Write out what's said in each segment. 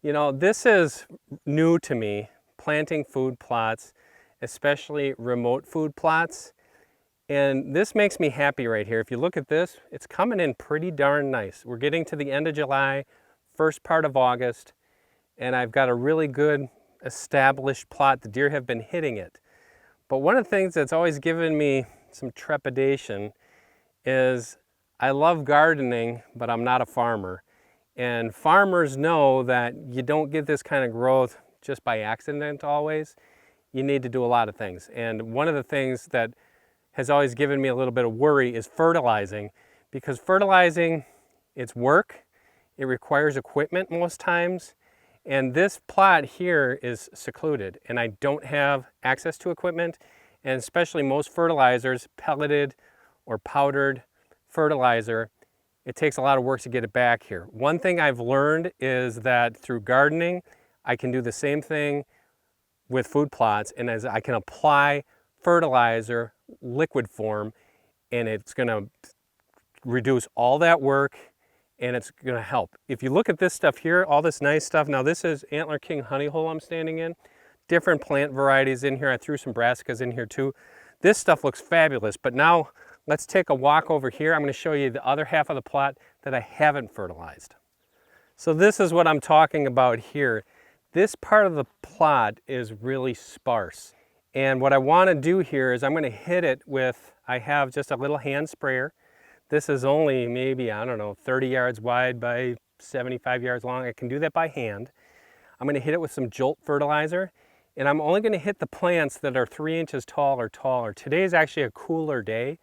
You know, this is new to me, planting food plots, especially remote food plots. And this makes me happy right here. If you look at this, it's coming in pretty darn nice. We're getting to the end of July, first part of August, and I've got a really good established plot. The deer have been hitting it. But one of the things that's always given me some trepidation is I love gardening, but I'm not a farmer. And farmers know that you don't get this kind of growth just by accident always. You need to do a lot of things. And one of the things that has always given me a little bit of worry is fertilizing, because fertilizing, it's work, it requires equipment most times, and this plot here is secluded and I don't have access to equipment, and especially most fertilizers, pelleted or powdered fertilizer, it takes a lot of work to get it back here. One thing I've learned is that through gardening, I can do the same thing with food plots, and as I can apply fertilizer liquid form, and it's going to reduce all that work and it's going to help. If you look at this stuff here, all this nice stuff, now this is Antler King honey hole I'm standing in. Different plant varieties in here. I threw some brassicas in here too. This stuff looks fabulous, but now let's take a walk over here. I'm going to show you the other half of the plot that I haven't fertilized. So this is what I'm talking about here. This part of the plot is really sparse. And what I want to do here is I'm going to hit it with, I have just a little hand sprayer. This is only maybe, I don't know, 30 yards wide by 75 yards long. I can do that by hand. I'm going to hit it with some Jolt fertilizer, and I'm only going to hit the plants that are 3 inches tall or taller. Today is actually a cooler day.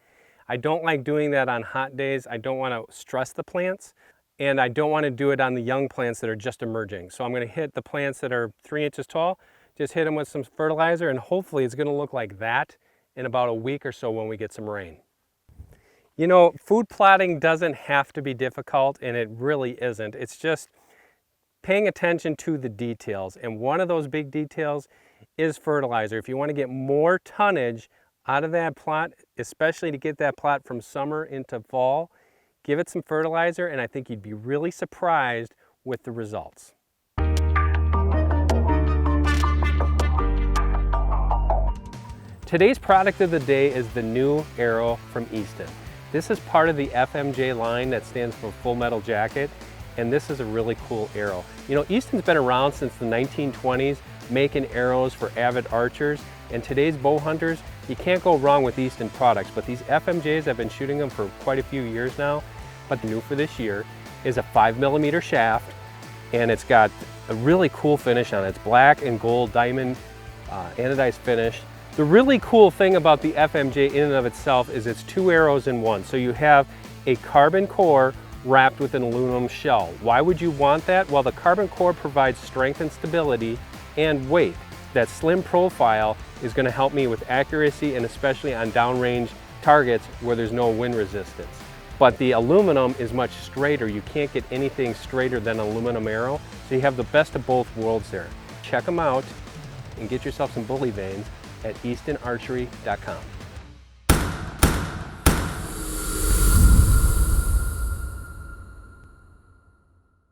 I don't like doing that on hot days. I don't want to stress the plants, and I don't want to do it on the young plants that are just emerging. So I'm going to hit the plants that are 3 inches tall, just hit them with some fertilizer, and hopefully it's going to look like that in about a week or so when we get some rain. You know, food plotting doesn't have to be difficult, and it really isn't. It's just paying attention to the details, and one of those big details is fertilizer. If you want to get more tonnage out of that plot, especially to get that plot from summer into fall, give it some fertilizer, and I think you'd be really surprised with the results. Today's product of the day is the new arrow from Easton. This is part of the FMJ line that stands for Full Metal Jacket, and this is a really cool arrow. You know, Easton's been around since the 1920s making arrows for avid archers, and today's bow hunters, you can't go wrong with Easton products, but these FMJs, I've been shooting them for quite a few years now, but new for this year is a 5mm shaft, and it's got a really cool finish on it. It's black and gold diamond anodized finish. The really cool thing about the FMJ in and of itself is it's 2 arrows in one. So you have a carbon core wrapped with an aluminum shell. Why would you want that? Well, the carbon core provides strength and stability and weight. That slim profile is going to help me with accuracy, and especially on downrange targets where there's no wind resistance. But the aluminum is much straighter. You can't get anything straighter than an aluminum arrow. So you have the best of both worlds there. Check them out and get yourself some bully veins at eastonarchery.com.